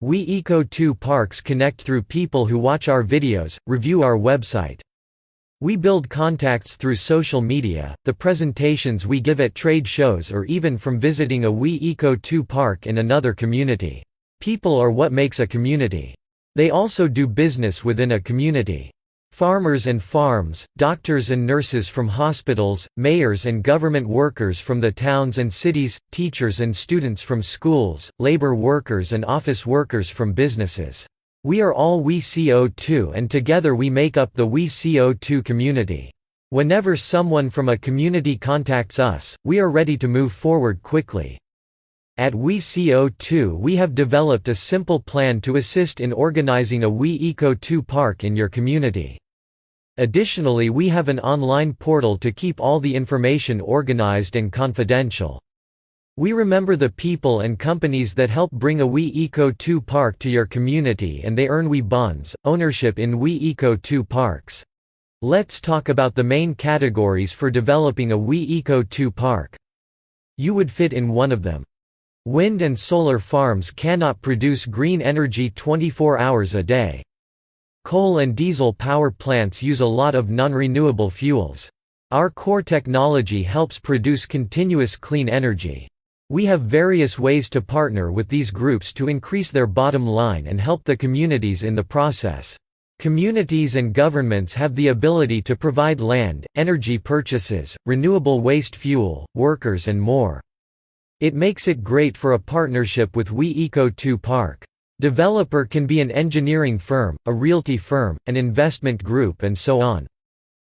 WECO2 parks connect through people who watch our videos, review our website. We build contacts through social media, the presentations we give at trade shows, or even from visiting a WECO2 park in another community. People are what makes a community. They also do business within a community. Farmers and farms, doctors and nurses from hospitals, mayors and government workers from the towns and cities, teachers and students from schools, labor workers and office workers from businesses. We are all WECO2, and together we make up the WECO2 community. Whenever someone from a community contacts us, we are ready to move forward quickly. At WECO2 we have developed a simple plan to assist in organizing a WECO2 park in your community. Additionally, we have an online portal to keep all the information organized and confidential. We remember the people and companies that help bring a WECO2 park to your community, and they earn WE bonds, ownership in WECO2 parks. Let's talk about the main categories for developing a WECO2 park. You would fit in one of them. Wind and solar farms cannot produce green energy 24 hours a day. Coal and diesel power plants use a lot of non-renewable fuels. Our core technology helps produce continuous clean energy. We have various ways to partner with these groups to increase their bottom line and help the communities in the process. Communities and governments have the ability to provide land, energy purchases, renewable waste fuel, workers and more. It makes it great for a partnership with WECO2 Park. Developer can be an engineering firm, a realty firm, an investment group and so on.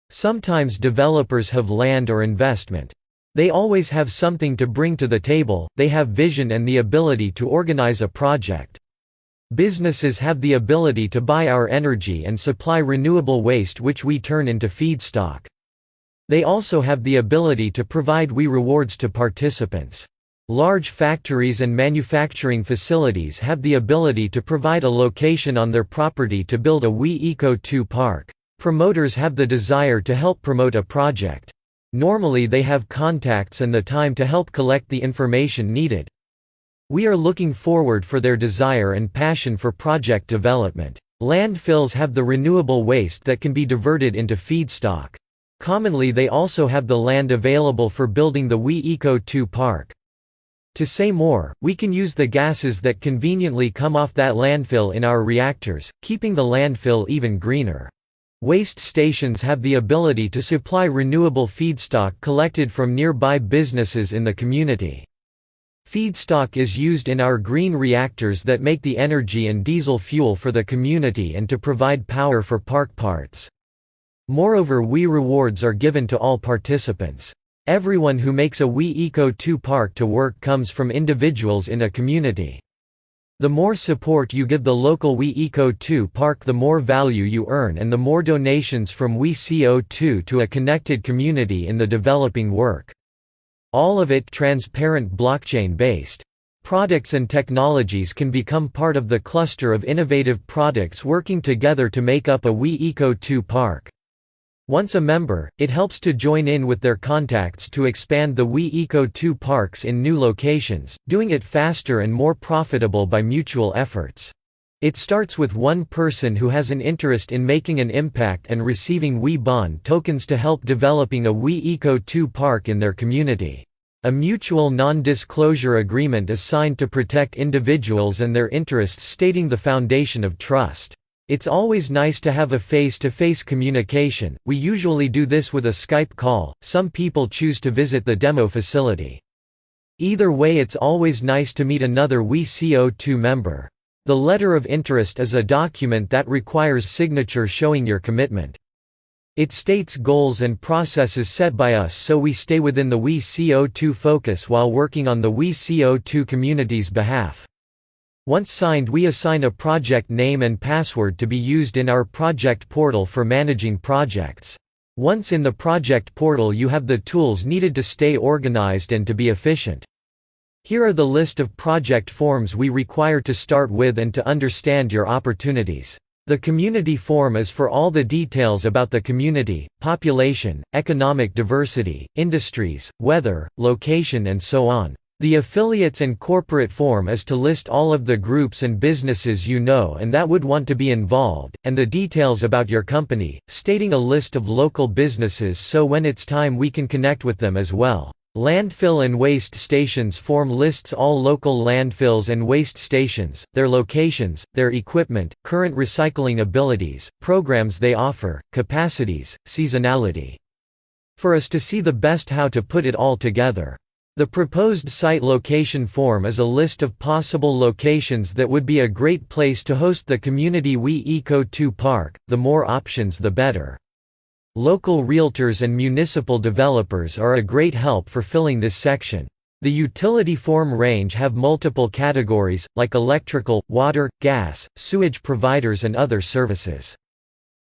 Sometimes developers have land or investment. They always have something to bring to the table, they have vision and the ability to organize a project. Businesses have the ability to buy our energy and supply renewable waste which we turn into feedstock. They also have the ability to provide rewards to participants. Large factories and manufacturing facilities have the ability to provide a location on their property to build a WECO2 park. Promoters have the desire to help promote a project. Normally they have contacts and the time to help collect the information needed. We are looking forward for their desire and passion for project development. Landfills have the renewable waste that can be diverted into feedstock. Commonly they also have the land available for building the WECO2 park. To say more, we can use the gases that conveniently come off that landfill in our reactors, keeping the landfill even greener. Waste stations have the ability to supply renewable feedstock collected from nearby businesses in the community. Feedstock is used in our green reactors that make the energy and diesel fuel for the community and to provide power for park parts. Moreover, rewards are given to all participants. Everyone who makes a WECO2 park to work comes from individuals in a community. The more support you give the local WECO2 park, the more value you earn and the more donations from WECO2 to a connected community in the developing work. All of it transparent blockchain-based. Products and technologies can become part of the cluster of innovative products working together to make up a WECO2 park. Once a member, it helps to join in with their contacts to expand the WECO2 parks in new locations, doing it faster and more profitable by mutual efforts. It starts with one person who has an interest in making an impact and receiving WE bond tokens to help developing a WECO2 park in their community. A mutual non-disclosure agreement is signed to protect individuals and their interests, stating the foundation of trust. It's always nice to have a face-to-face communication. We usually do this with a Skype call. Some people choose to visit the demo facility. Either way, it's always nice to meet another WECO2 member. The letter of interest is a document that requires signature showing your commitment. It states goals and processes set by us, so we stay within the WECO2 focus while working on the WECO2 community's behalf. Once signed, we assign a project name and password to be used in our project portal for managing projects. Once in the project portal, you have the tools needed to stay organized and to be efficient. Here are the list of project forms we require to start with and to understand your opportunities. The community form is for all the details about the community, population, economic diversity, industries, weather, location and so on. The affiliates and corporate form is to list all of the groups and businesses you know and that would want to be involved, and the details about your company, stating a list of local businesses so when it's time we can connect with them as well. Landfill and waste stations form lists all local landfills and waste stations, their locations, their equipment, current recycling abilities, programs they offer, capacities, seasonality. For us to see the best how to put it all together. The proposed site location form is a list of possible locations that would be a great place to host the community WECO2 park, the more options the better. Local realtors and municipal developers are a great help for filling this section. The utility form range have multiple categories, like electrical, water, gas, sewage providers and other services.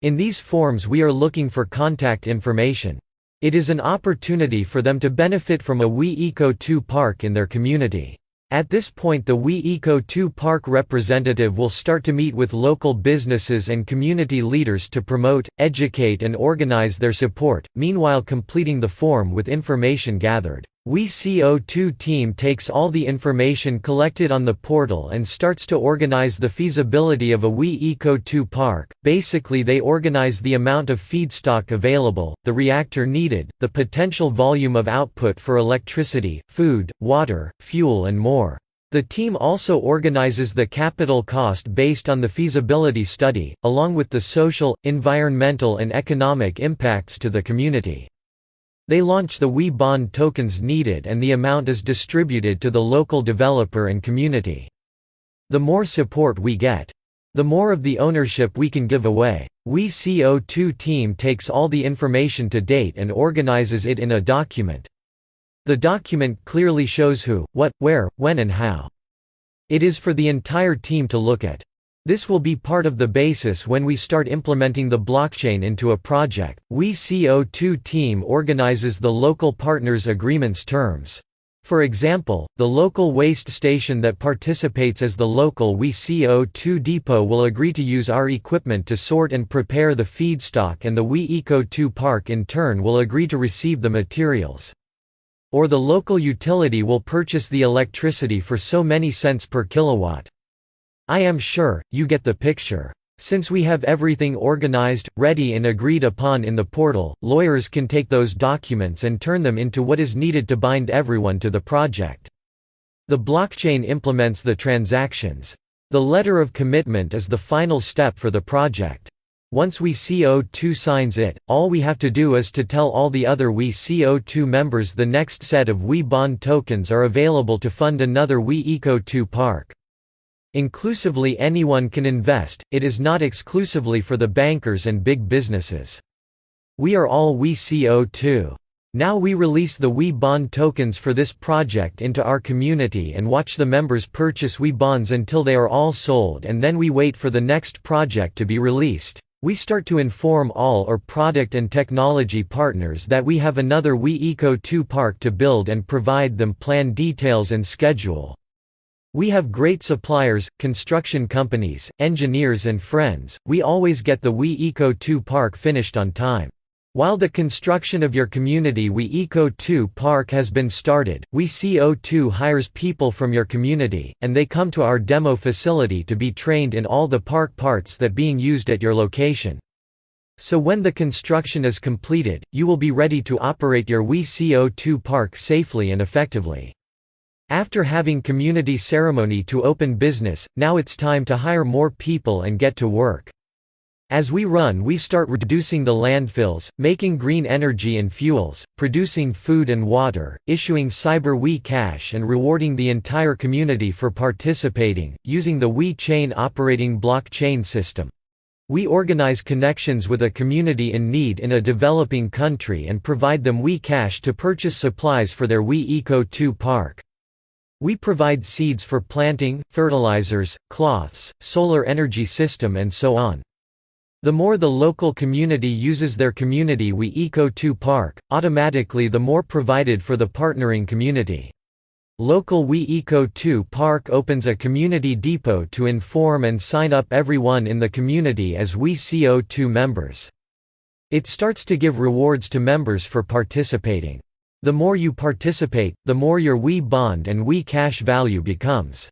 In these forms we are looking for contact information. It is an opportunity for them to benefit from a WECO2 park in their community. At this point the WECO2 park representative will start to meet with local businesses and community leaders to promote, educate and organize their support, meanwhile completing the form with information gathered. WECO2 team takes all the information collected on the portal and starts to organize the feasibility of a WECO2 park. Basically they organize the amount of feedstock available, the reactor needed, the potential volume of output for electricity, food, water, fuel and more. The team also organizes the capital cost based on the feasibility study, along with the social, environmental and economic impacts to the community. They launch the WE bond tokens needed and the amount is distributed to the local developer and community. The more support we get, the more of the ownership we can give away. WECO2 team takes all the information to date and organizes it in a document. The document clearly shows who, what, where, when and how. It is for the entire team to look at. This will be part of the basis when we start implementing the blockchain into a project. WECO2 team organizes the local partners' agreements terms. For example, the local waste station that participates as the local WECO2 depot will agree to use our equipment to sort and prepare the feedstock and the WECO2 park in turn will agree to receive the materials. Or the local utility will purchase the electricity for so many cents per kilowatt. I am sure, you get the picture. Since we have everything organized, ready and agreed upon in the portal, lawyers can take those documents and turn them into what is needed to bind everyone to the project. The blockchain implements the transactions. The letter of commitment is the final step for the project. Once WECO2 signs it, all we have to do is to tell all the other WECO2 members the next set of WE bond tokens are available to fund another WECO2 park. Inclusively anyone can invest, it is not exclusively for the bankers and big businesses. We are all WECO2. Now we release the WE bond tokens for this project into our community and watch the members purchase WE bonds until they are all sold and then we wait for the next project to be released. We start to inform all our product and technology partners that we have another WECO2 park to build and provide them plan details and schedule. We have great suppliers, construction companies, engineers and friends. We always get the WECO2 park finished on time. While the construction of your community WECO2 park has been started, WECO2 hires people from your community, and they come to our demo facility to be trained in all the park parts that being used at your location. So when the construction is completed, you will be ready to operate your WECO2 park safely and effectively. After having community ceremony to open business, now it's time to hire more people and get to work. As we run we start reducing the landfills, making green energy and fuels, producing food and water, issuing cyber WE cash and rewarding the entire community for participating, using the WE chain operating blockchain system. We organize connections with a community in need in a developing country and provide them WE cash to purchase supplies for their WECO2 park. We provide seeds for planting, fertilizers, cloths, solar energy system and so on. The more the local community uses their community WECO2 park, automatically the more provided for the partnering community. Local WECO2 park opens a community depot to inform and sign up everyone in the community as WECO2 members. It starts to give rewards to members for participating. The more you participate, the more your We bond and We cash value becomes.